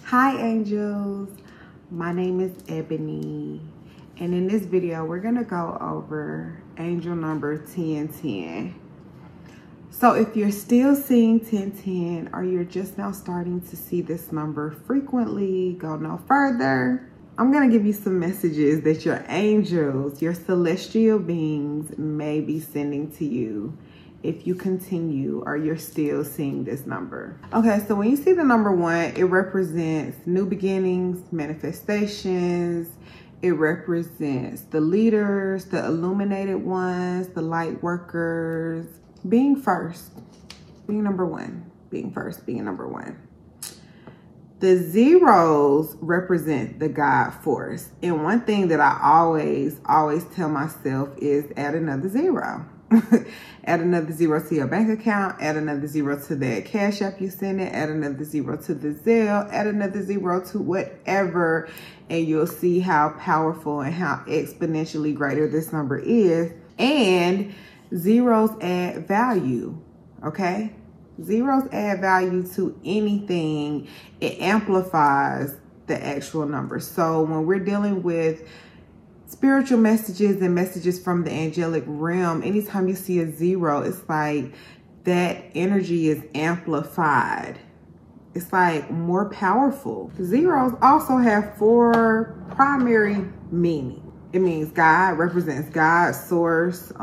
Hi angels, my name is Ebony, and in this video we're gonna go over angel number 1010. So if you're still seeing 1010 or you're just now starting to see this number frequently, go no further. I'm gonna give you some messages that your angels, your celestial beings may be sending to you if you continue or you're still seeing this number. Okay, so when you see the number 1, it represents new beginnings, manifestations. It represents the leaders, the illuminated ones, the light workers, being first, being number 1, being first, being number 1. The zeros represent the God force. And one thing that I always tell myself is add another zero. Add another zero to your bank account, add another zero to that Cash App you send it, add another zero to the Zelle, add another zero to whatever, and you'll see how powerful and how exponentially greater this number is. And zeros add value, okay? Zeros add value to anything. It amplifies the actual number. So when we're dealing with spiritual messages and messages from the angelic realm, anytime you see a zero, it's like that energy is amplified. It's like more powerful. Zeros also have 4 primary meanings. It means God, represents God, source,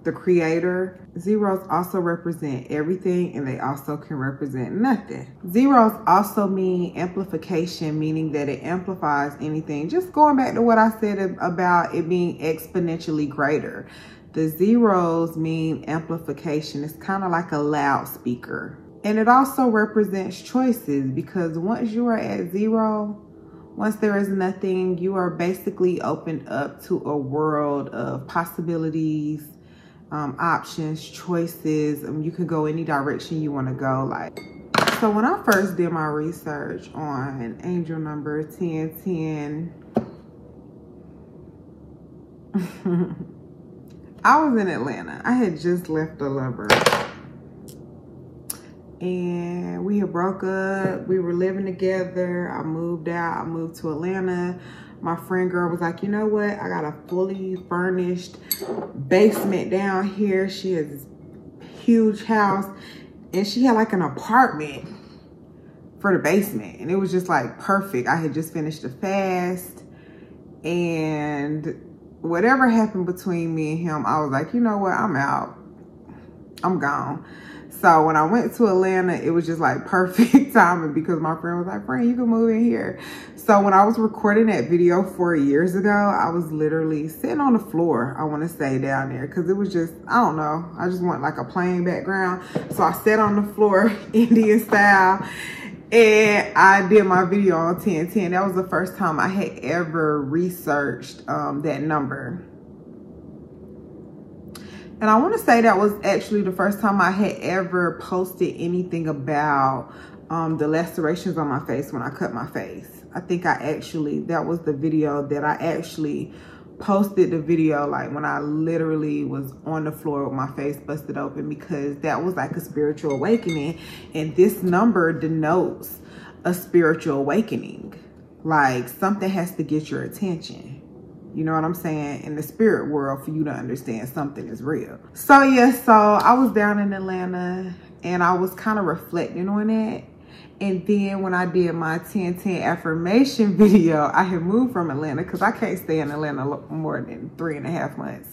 the creator. Zeros also represent everything, and they also can represent nothing. Zeros also mean amplification, meaning that it amplifies anything. Just going back to what I said about it being exponentially greater. The zeros mean amplification. It's kind of like a loudspeaker. And it also represents choices, because once you are at zero, once there is nothing, you are basically opened up to a world of possibilities, options, choices. You can go any direction you want to go. So when I first did my research on angel number 1010, I was in Atlanta. I had just left a lover, and we had broke up. We were living together. I moved out. I moved to Atlanta. My friend girl was like, you know what? I got a fully furnished basement down here. She has this huge house, and she had like an apartment for the basement. And it was just like perfect. I had just finished a fast, and whatever happened between me and him, I was like, you know what? I'm out. I'm gone. So when I went to Atlanta, it was just like perfect timing, because my friend was like, friend, you can move in here. So when I was recording that video 4 years ago, I was literally sitting on the floor, I want to say, down there, because it was just, I don't know, I just want like a plain background. So I sat on the floor, Indian style, and I did my video on 1010. That was the first time I had ever researched that number. And I want to say that was actually the first time I had ever posted anything about the lacerations on my face when I cut my face. I think that was the video that I actually posted the video, like when I literally was on the floor with my face busted open, because that was like a spiritual awakening. And this number denotes a spiritual awakening. Like something has to get your attention. You know what I'm saying? In the spirit world, for you to understand something is real. So yeah, so I was down in Atlanta, and I was kind of reflecting on it. And then when I did my 1010 affirmation video, I had moved from Atlanta, because I can't stay in Atlanta more than 3.5 months.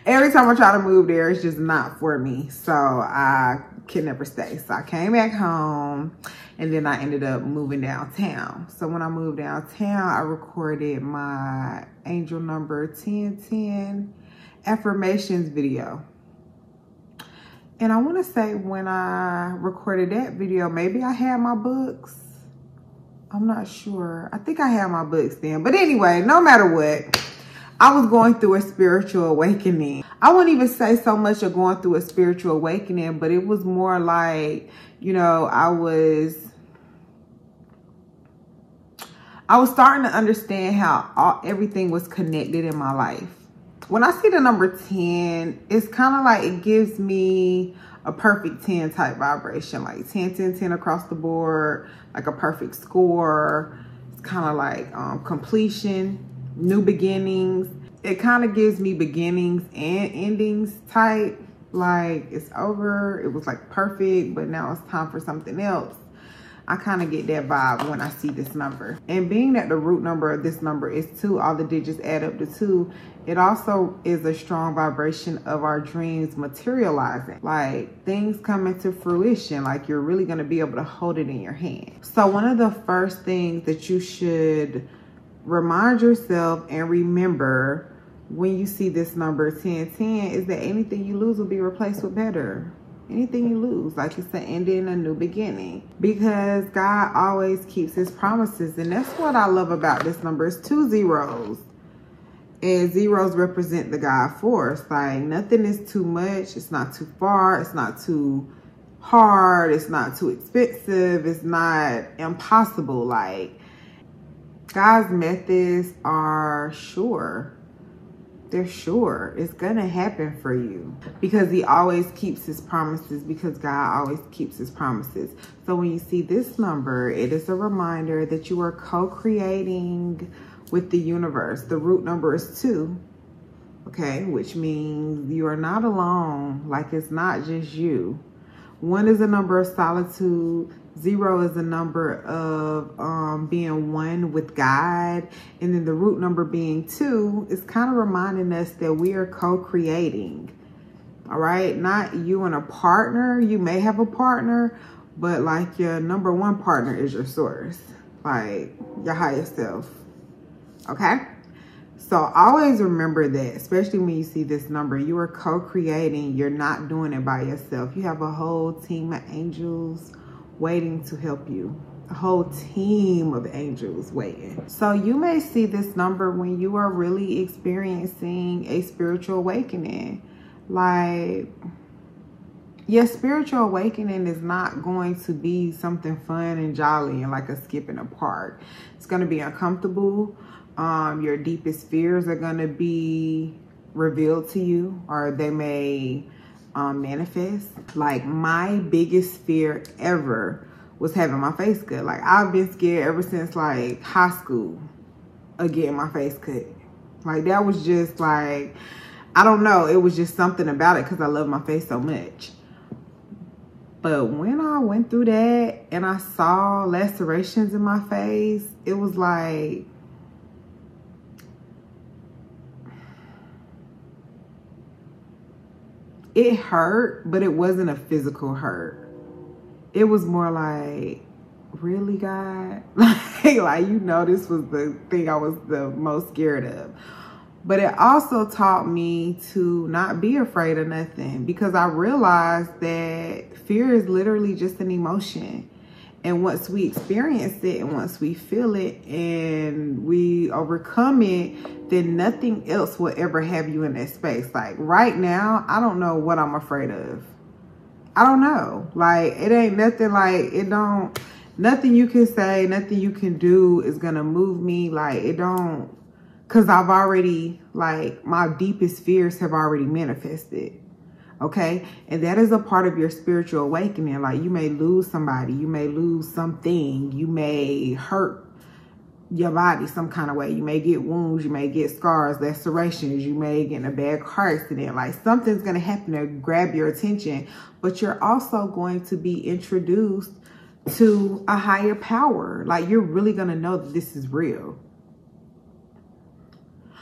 Every time I try to move there, it's just not for me. So I can never stay. So I came back home, and then I ended up moving downtown. So when I moved downtown, I recorded my angel number 1010 affirmations video. And I want to say when I recorded that video, maybe I had my books. I'm not sure. I think I had my books then. But anyway, no matter what, I was going through a spiritual awakening. I wouldn't even say so much of going through a spiritual awakening, but it was more like, you know, I was starting to understand how everything was connected in my life. When I see the number 10, it's kind of like it gives me a perfect 10 type vibration, like 10, 10, 10 across the board, like a perfect score. It's kind of like completion, new beginnings. It kind of gives me beginnings and endings type. Like it's over, it was like perfect, but now it's time for something else. I kind of get that vibe when I see this number. And being that the root number of this number is 2, all the digits add up to 2, it also is a strong vibration of our dreams materializing. Like things come into fruition, like you're really going to be able to hold it in your hand. So one of the first things that you should remind yourself and remember when you see this number 1010 is that anything you lose will be replaced with better. Anything you lose, like it's an ending, a new beginning, because God always keeps his promises. And that's what I love about this number. It's 2 zeros, and zeros represent the God force. Like nothing is too much. It's not too far. It's not too hard. It's not too expensive. It's not impossible. Like God's methods are sure. They're sure it's gonna happen for you because he always keeps his promises, because God always keeps his promises. So when you see this number, it is a reminder that you are co-creating with the universe. The root number is 2, okay, which means you are not alone. Like it's not just you. 1 is a number of solitude. 0 is a number of being one with God. And then the root number being 2 is kind of reminding us that we are co-creating. All right. Not you and a partner. You may have a partner, but like your number 1 partner is your source, like your higher self. Okay. So always remember that, especially when you see this number, you are co-creating. You're not doing it by yourself. You have a whole team of angels waiting to help you. A whole team of angels waiting. So you may see this number when you are really experiencing a spiritual awakening. Like your spiritual awakening is not going to be something fun and jolly and like a skip in a park. It's going to be uncomfortable. Your deepest fears are going to be revealed to you, or they may manifest. Like my biggest fear ever was having my face cut. Like I've been scared ever since like high school of getting my face cut. Like that was just like, I don't know, it was just something about it because I love my face so much. But when I went through that and I saw lacerations in my face, it was like, it hurt, but it wasn't a physical hurt. It was more like, really, God? like, you know, this was the thing I was the most scared of. But it also taught me to not be afraid of nothing, because I realized that fear is literally just an emotion. And once we experience it and once we feel it and we overcome it, then nothing else will ever have you in that space. Like right now, I don't know what I'm afraid of. I don't know. Like it ain't nothing, like nothing you can say, nothing you can do is going to move me. Like it don't, because I've already, like my deepest fears have already manifested. Okay. And that is a part of your spiritual awakening. Like you may lose somebody, you may lose something, you may hurt your body some kind of way. You may get wounds, you may get scars, lacerations, you may get in a bad car accident. Like something's going to happen to grab your attention, but you're also going to be introduced to a higher power. Like you're really going to know that this is real.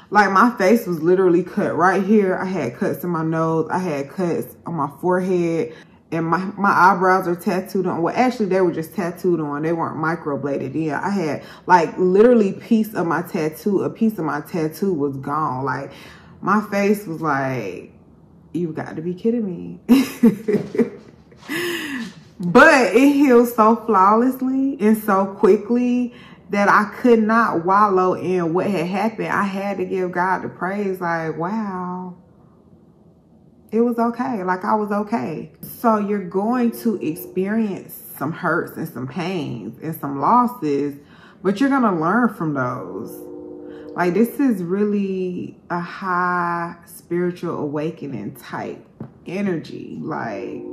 Like my face was literally cut right here. I had cuts in my nose. I had cuts on my forehead, and my eyebrows are tattooed on. Well, actually they were just tattooed on. They weren't microbladed in. I had like literally a piece of my tattoo was gone. Like my face was like, you got to be kidding me. But it healed so flawlessly and so quickly that I could not wallow in what had happened. I had to give God the praise. Like, wow, it was okay. Like I was okay. So you're going to experience some hurts and some pains and some losses, but you're going to learn from those. Like this is really a high spiritual awakening type energy. Like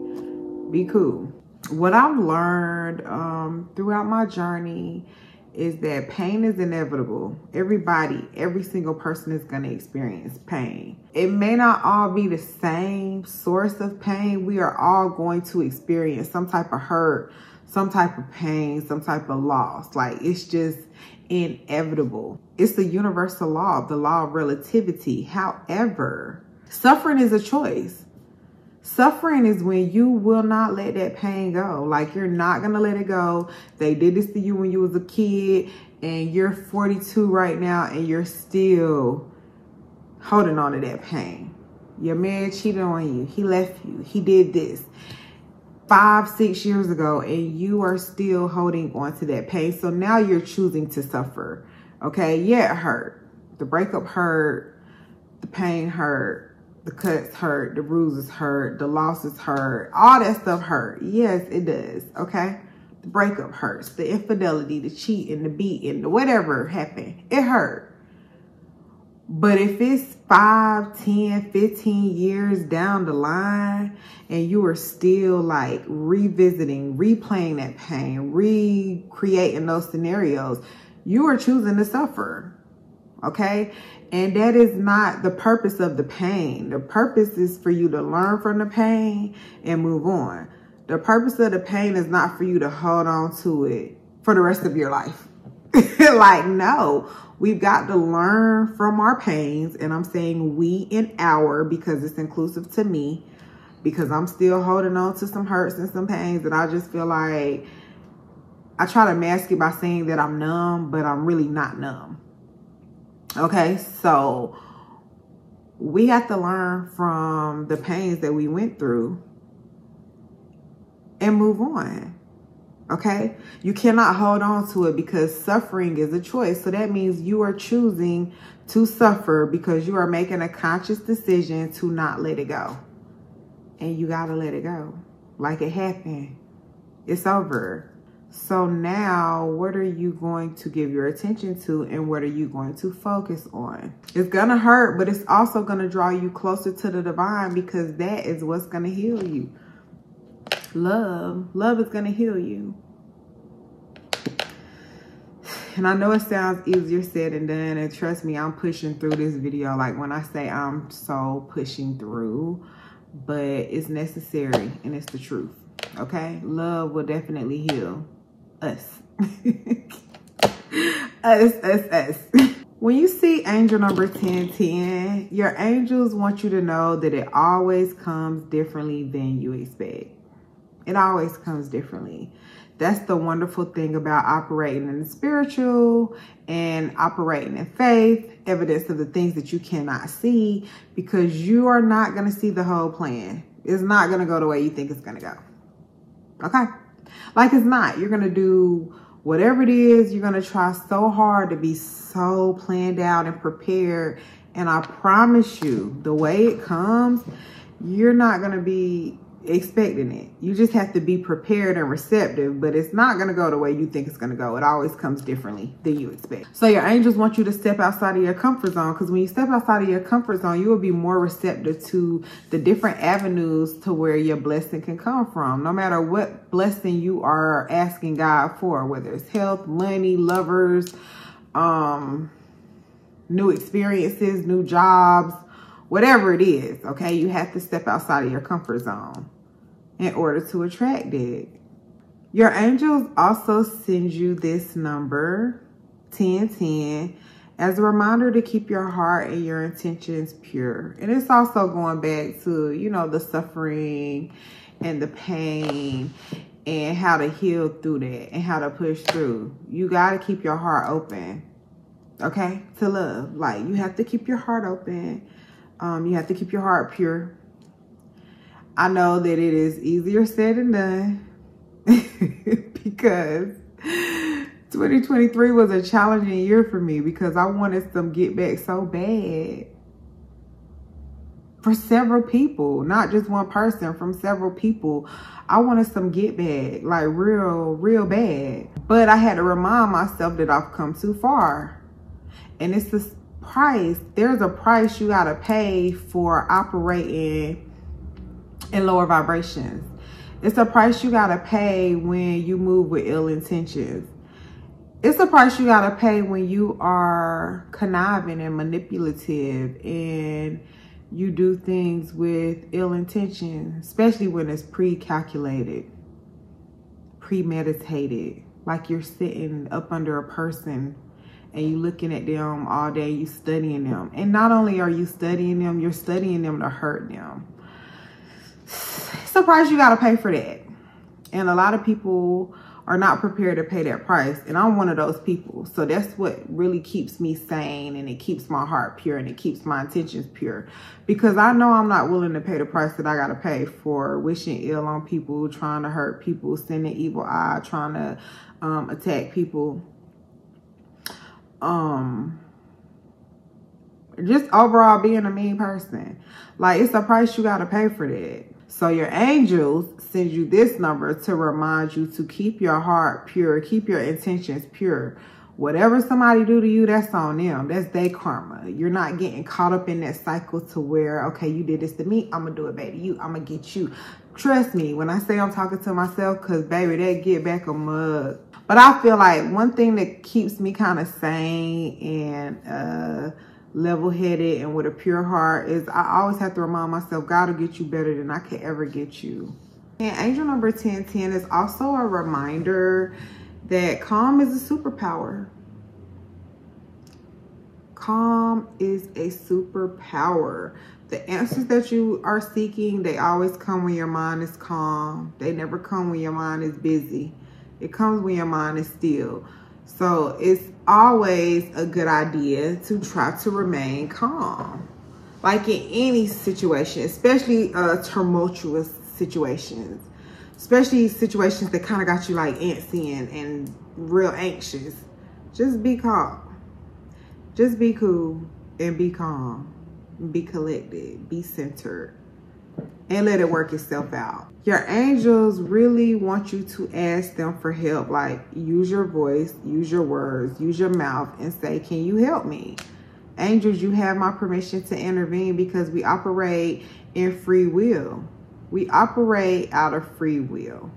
be cool. What I've learned throughout my journey is that pain is inevitable. Everybody, every single person is going to experience pain. It may not all be the same source of pain. We are all going to experience some type of hurt, some type of pain, some type of loss. Like, it's just inevitable. It's the universal law, the law of relativity. However, suffering is a choice. Suffering is when you will not let that pain go. Like, you're not going to let it go. They did this to you when you was a kid, and you're 42 right now, and you're still holding on to that pain. Your man cheated on you. He left you. He did this 5, 6 years ago, and you are still holding on to that pain. So now you're choosing to suffer. Okay? Yeah, it hurt. The breakup hurt. The pain hurt. The cuts hurt, the bruises hurt, the losses hurt, all that stuff hurt. Yes, it does, okay? The breakup hurts, the infidelity, the cheating, the beating, the whatever happened, it hurt. But if it's 5, 10, 15 years down the line and you are still like revisiting, replaying that pain, recreating those scenarios, you are choosing to suffer, okay? And that is not the purpose of the pain. The purpose is for you to learn from the pain and move on. The purpose of the pain is not for you to hold on to it for the rest of your life. Like, no, we've got to learn from our pains. And I'm saying we and our, because it's inclusive to me, because I'm still holding on to some hurts and some pains that I just feel like I try to mask it by saying that I'm numb, but I'm really not numb. Okay, so we have to learn from the pains that we went through and move on. Okay, you cannot hold on to it because suffering is a choice. So that means you are choosing to suffer because you are making a conscious decision to not let it go. And you got to let it go. Like, it happened. It's over. So now, what are you going to give your attention to and what are you going to focus on? It's going to hurt, but it's also going to draw you closer to the divine because that is what's going to heal you. Love is going to heal you. And I know it sounds easier said than done, and trust me, I'm pushing through this video. Like, when I say I'm so pushing through, but it's necessary and it's the truth. Okay? Love will definitely heal. Us. us. When you see angel number 1010, your angels want you to know that it always comes differently than you expect. It always comes differently. That's the wonderful thing about operating in the spiritual and operating in faith, evidence of the things that you cannot see, because you are not going to see the whole plan. It's not going to go the way you think it's going to go. Okay? Like, it's not. You're going to do whatever it is. You're going to try so hard to be so planned out and prepared. And I promise you, the way it comes, you're not going to be expecting it. You just have to be prepared and receptive, but it's not going to go the way you think it's going to go. It always comes differently than you expect. So your angels want you to step outside of your comfort zone, because when you step outside of your comfort zone, you will be more receptive to the different avenues to where your blessing can come from. No matter what blessing you are asking God for, whether it's health, money, lovers, new experiences, new jobs, whatever it is, okay? You have to step outside of your comfort zone in order to attract it. Your angels also send you this number, 1010, as a reminder to keep your heart and your intentions pure. And it's also going back to, you know, the suffering and the pain and how to heal through that and how to push through. You got to keep your heart open, okay, to love. Like, you have to keep your heart open. You have to keep your heart pure. I know that it is easier said than done because 2023 was a challenging year for me because I wanted some get back so bad for several people, not just one person, from several people. I wanted some get back, like real bad. But I had to remind myself that I've come too far. And it's this price. There's a price you got to pay for operating in lower vibrations. It's a price you gotta pay when you move with ill intentions. It's a price you gotta pay when you are conniving and manipulative and you do things with ill intention, especially when it's pre-calculated, premeditated, like you're sitting up under a person and you looking at them all day, you studying them. And not only are you studying them, you're studying them to hurt them. It's a price you gotta pay for that. And a lot of people are not prepared to pay that price. And I'm one of those people. So that's what really keeps me sane, and it keeps my heart pure, and it keeps my intentions pure. Because I know I'm not willing to pay the price that I gotta pay for wishing ill on people, trying to hurt people, sending evil eye, trying to attack people. Just overall being a mean person. Like, it's a price you gotta pay for that. So your angels send you this number to remind you to keep your heart pure, keep your intentions pure. Whatever somebody do to you, that's on them. That's their karma. You're not getting caught up in that cycle to where, okay, you did this to me, I'm gonna do it back to you, I'm gonna get you. Trust me when I say I'm talking to myself, because baby, that get back a mug. But I feel like one thing that keeps me kind of sane and level-headed and with a pure heart is I always have to remind myself, God will get you better than I could ever get you. And angel number 1010 is also a reminder that calm is a superpower. Calm is a superpower. The answers that you are seeking, they always come when your mind is calm. They never come when your mind is busy. It comes when your mind is still. So it's always a good idea to try to remain calm. Like in any situation, especially tumultuous situations. Especially situations that kind of got you like antsy and real anxious. Just be calm. Just be cool and be calm. Be collected. Be centered. And let it work itself out. Your angels really want you to ask them for help. Like, use your voice, use your words, use your mouth, and say, can you help me? Angels, you have my permission to intervene, because we operate in free will. We operate out of free will.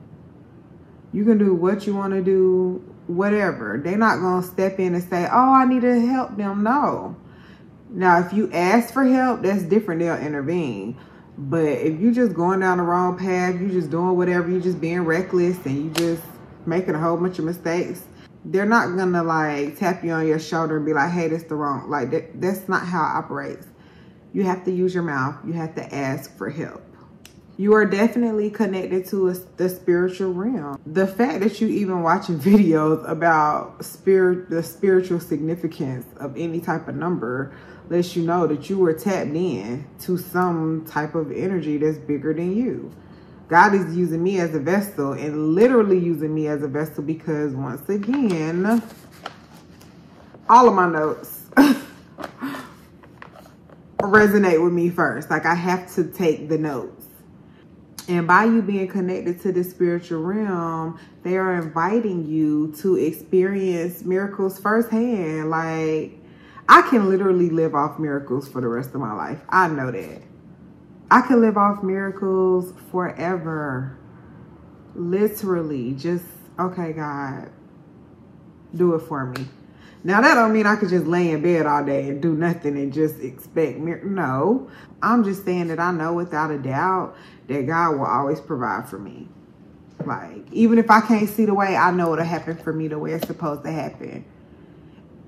You can do what you want to do, whatever. They're not going to step in and say, oh, I need to help them. No. Now, if you ask for help, that's different. They'll intervene. But if you just going down the wrong path, you just doing whatever, you just being reckless and you just making a whole bunch of mistakes, they're not gonna like tap you on your shoulder and be like, hey, that's the wrong, like that's not how it operates. You have to use your mouth. You have to ask for help. You are definitely connected to the spiritual realm. The fact that you even watching videos about the spiritual significance of any type of number lets you know that you were tapped in to some type of energy that's bigger than you. God is using me as a vessel, and literally using me as a vessel, because once again, all of my notes resonate with me first. Like, I have to take the notes. And by you being connected to the spiritual realm, they are inviting you to experience miracles firsthand. Like, I can literally live off miracles for the rest of my life. I know that. I can live off miracles forever. Literally. Just, okay, God, do it for me. Now, that don't mean I could just lay in bed all day and do nothing and just expect miracles. No. I'm just saying that I know without a doubt that God will always provide for me. Like, even if I can't see the way, I know it'll happen for me the way it's supposed to happen.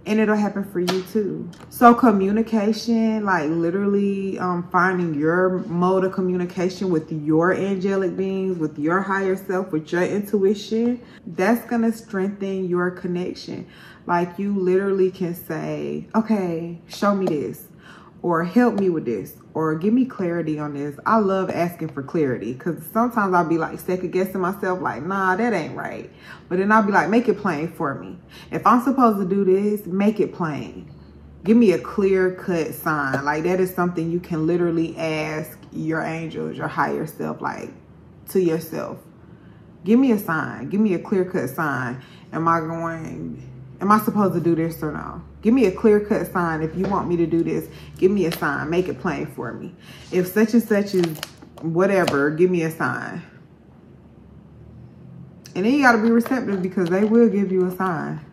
And it'll happen for you too. So communication, like literally finding your mode of communication with your angelic beings, with your higher self, with your intuition, that's going to strengthen your connection. Like, you literally can say, okay, show me this, or help me with this, or give me clarity on this. I love asking for clarity, because sometimes I'll be like second guessing myself, like, nah, that ain't right. But then I'll be like, make it plain for me. If I'm supposed to do this, make it plain. Give me a clear cut sign. Like, that is something you can literally ask your angels, your higher self, like to yourself. Give me a sign. Give me a clear cut sign. Am I supposed to do this or no? Give me a clear cut sign. If you want me to do this, give me a sign. Make it plain for me. If such and such is whatever, give me a sign. And then you got to be receptive because they will give you a sign.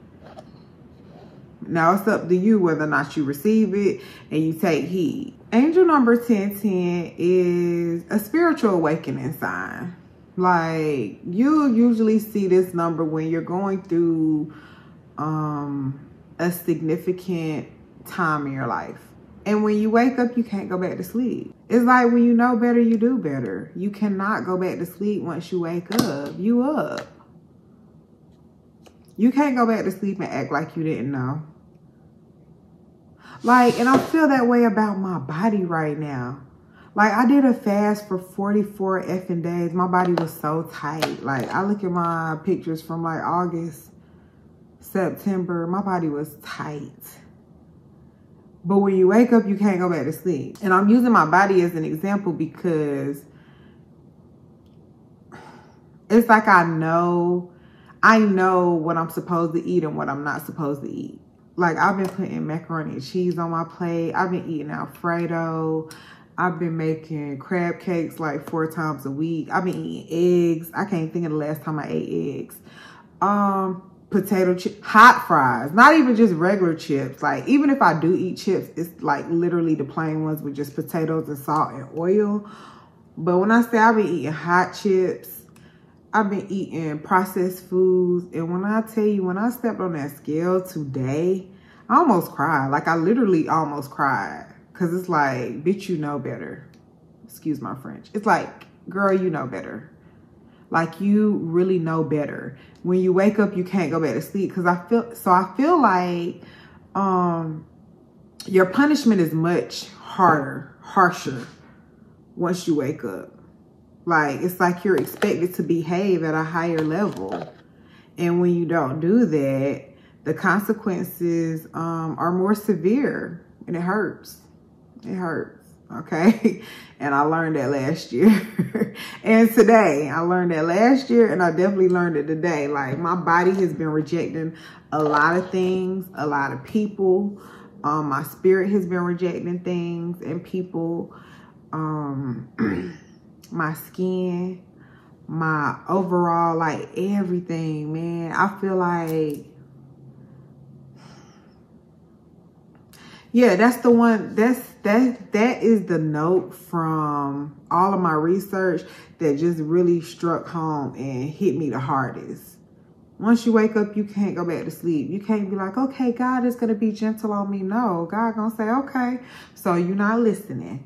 Now it's up to you whether or not you receive it and you take heed. Angel number 1010 is a spiritual awakening sign. Like, you usually see this number when you're going through a significant time in your life. And when you wake up, you can't go back to sleep. It's like when you know better, you do better. You cannot go back to sleep once you wake up. You up. You can't go back to sleep and act like you didn't know. Like, and I feel that way about my body right now. Like, I did a fast for 44 effing days. My body was so tight. Like, I look at my pictures from like August, September. My body was tight. But when you wake up, you can't go back to sleep. And I'm using my body as an example because it's like I know what I'm supposed to eat and what I'm not supposed to eat. Like, I've been putting macaroni and cheese on my plate. I've been eating Alfredo. I've been making crab cakes like 4 times a week. I've been eating eggs. I can't think of the last time I ate eggs. Potato chips, hot fries, not even just regular chips. Like, even if I do eat chips, it's like literally the plain ones with just potatoes and salt and oil. But when I say I've been eating hot chips, I've been eating processed foods. And when I tell you, when I stepped on that scale today, I almost cried. Like, I literally almost cried. Because it's like, bitch, you know better. Excuse my French. It's like, girl, you know better. Like, you really know better. When you wake up, you can't go back to sleep. Because I feel like your punishment is much harsher once you wake up. Like, it's like you're expected to behave at a higher level. And when you don't do that, the consequences are more severe. And it hurts. It hurts. Okay. And I learned that last year. And today, I learned that last year, and I definitely learned it today. Like, my body has been rejecting a lot of things, a lot of people. My spirit has been rejecting things and people. My skin, my overall, like, everything, man. I feel like, yeah, that's the one, that is the note from all of my research that just really struck home and hit me the hardest. Once you wake up, you can't go back to sleep. You can't be like, okay, God is going to be gentle on me. No, God going to say, okay, so you're not listening.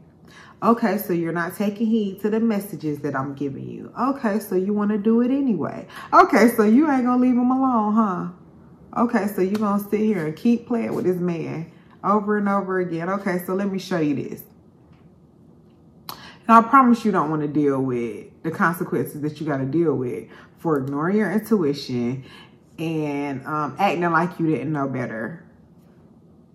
Okay, so you're not taking heed to the messages that I'm giving you. Okay, so you want to do it anyway. Okay, so you ain't going to leave him alone, huh? Okay, so you're going to sit here and keep playing with this man over and over again. Okay, so let me show you this. Now, I promise you don't want to deal with the consequences that you got to deal with for ignoring your intuition and acting like you didn't know better.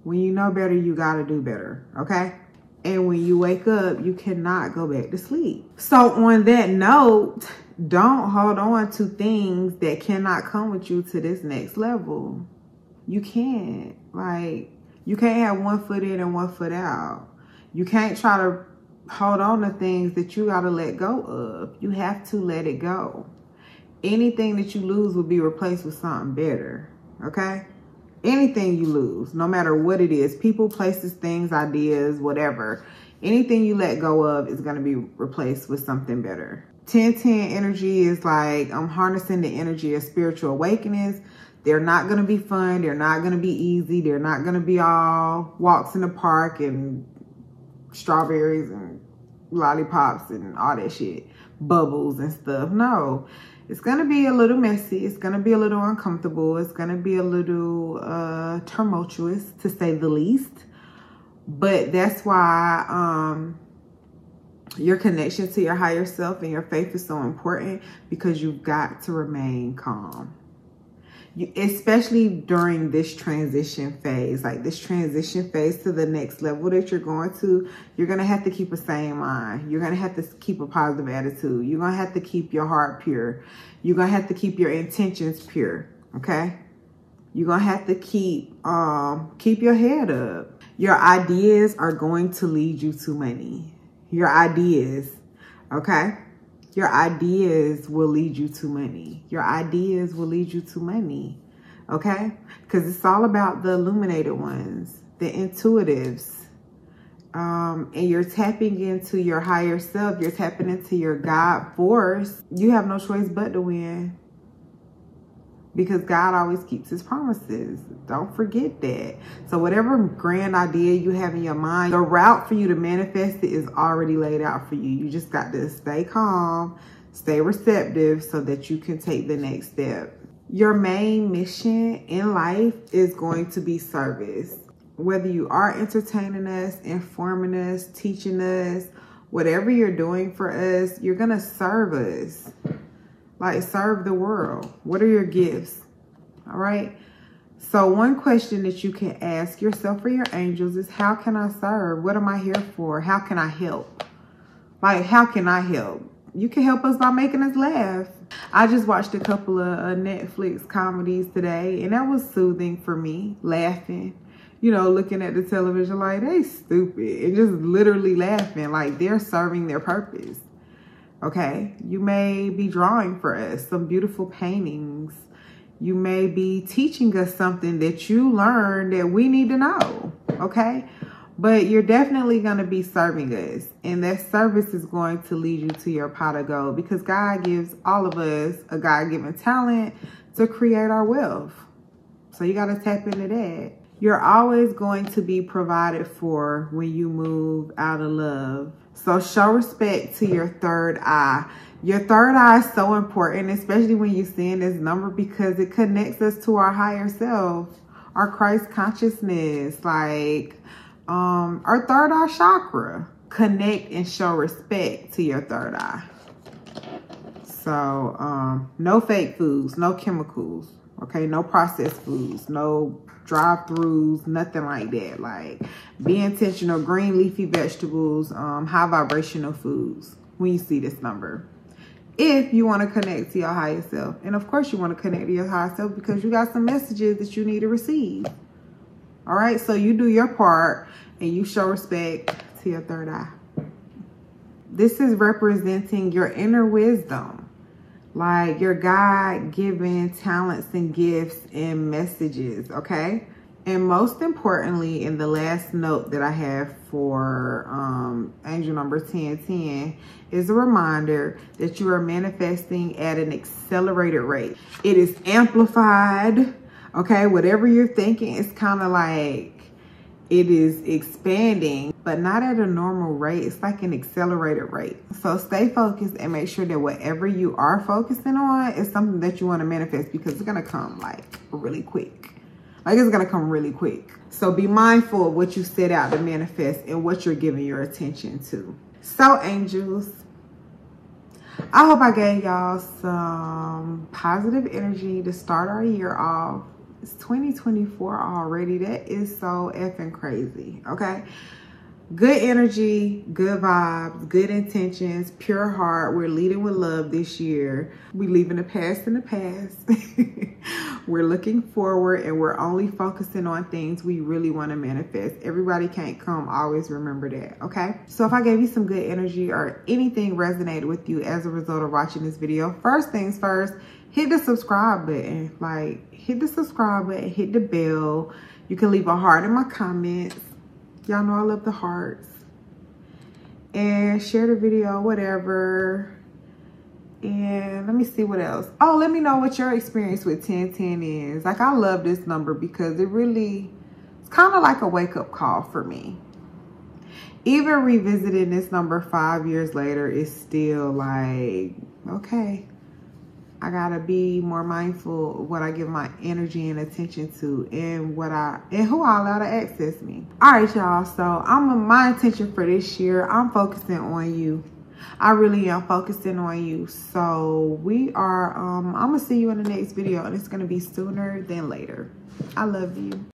When you know better, you got to do better, okay? And when you wake up, you cannot go back to sleep. So on that note, don't hold on to things that cannot come with you to this next level. You can't. Like, you can't have one foot in and one foot out. You can't try to hold on to things that you got to let go of. You have to let it go. Anything that you lose will be replaced with something better, okay? Anything you lose, no matter what it is, people, places, things, ideas, whatever, anything you let go of is going to be replaced with something better. 1010 energy is like, I'm harnessing the energy of spiritual awakenings. They're not going to be fun. They're not going to be easy. They're not going to be all walks in the park and strawberries and lollipops and all that shit, bubbles and stuff. No. It's going to be a little messy. It's going to be a little uncomfortable. It's going to be a little tumultuous, to say the least. But that's why your connection to your higher self and your faith is so important, because you've got to remain calm. Especially during this transition phase, like this transition phase to the next level that you're going to, you're going to have to keep a sane mind. You're going to have to keep a positive attitude. You're going to have to keep your heart pure. You're going to have to keep your intentions pure. Okay. You're going to have to keep your head up. Your ideas are going to lead you to money. Your ideas. Okay. Your ideas will lead you to money. Your ideas will lead you to money. Okay? Because it's all about the illuminated ones, the intuitives. And you're tapping into your higher self. You're tapping into your God force. You have no choice but to win. Because God always keeps his promises. Don't forget that. So whatever grand idea you have in your mind, the route for you to manifest it is already laid out for you. You just got to stay calm, stay receptive so that you can take the next step. Your main mission in life is going to be service. Whether you are entertaining us, informing us, teaching us, whatever you're doing for us, you're going to serve us. Like, serve the world. What are your gifts? All right. So one question that you can ask yourself or your angels is, how can I serve? What am I here for? How can I help? Like, how can I help? You can help us by making us laugh. I just watched a couple of Netflix comedies today, and that was soothing for me, laughing. You know, looking at the television like, they stupid, and just literally laughing like they're serving their purpose. Okay, you may be drawing for us some beautiful paintings. You may be teaching us something that you learned that we need to know. Okay, but you're definitely going to be serving us. And that service is going to lead you to your pot of gold, because God gives all of us a God-given talent to create our wealth. So you got to tap into that. You're always going to be provided for when you move out of love. So show respect to your third eye. Your third eye is so important, especially when you're seeing this number, because it connects us to our higher self, our Christ consciousness, like our third eye chakra. Connect and show respect to your third eye. So no fake foods, no chemicals, okay? No processed foods, no drive-throughs, nothing like that. Like, be intentional. Green leafy vegetables, high vibrational foods when you see this number. If you want to connect to your higher self. And of course you want to connect to your higher self because you got some messages that you need to receive. All right, so you do your part and you show respect to your third eye. This is representing your inner wisdom, like your God-given talents and gifts and messages, okay? And most importantly, in the last note that I have for angel number 1010 is a reminder that you are manifesting at an accelerated rate. It is amplified, okay? Whatever you're thinking, it's kind of like it is expanding, but not at a normal rate. It's like an accelerated rate. So stay focused and make sure that whatever you are focusing on is something that you want to manifest, because it's going to come like really quick. Like, it's going to come really quick. So be mindful of what you set out to manifest and what you're giving your attention to. So angels, I hope I gave y'all some positive energy to start our year off. It's 2024 already. That is so effing crazy, okay? Good energy, good vibes, good intentions, pure heart. We're leading with love this year. We're leaving the past in the past. We're looking forward, and we're only focusing on things we really want to manifest. Everybody can't come. Always remember that, okay? So if I gave you some good energy or anything resonated with you as a result of watching this video, first things first, hit the subscribe button. Like, hit the subscribe button, hit the bell. You can leave a heart in my comments. Y'all know I love the hearts. And share the video, whatever. And let me see what else. Oh, let me know what your experience with 1010 is. Like, I love this number because it's kind of like a wake-up call for me. Even revisiting this number 5 years later is still like, okay, I gotta be more mindful of what I give my energy and attention to, and who I allow to access me. All right, y'all. So my intention for this year, I'm focusing on you. I really am focusing on you. So we are, I'm gonna see you in the next video, and it's gonna be sooner than later. I love you.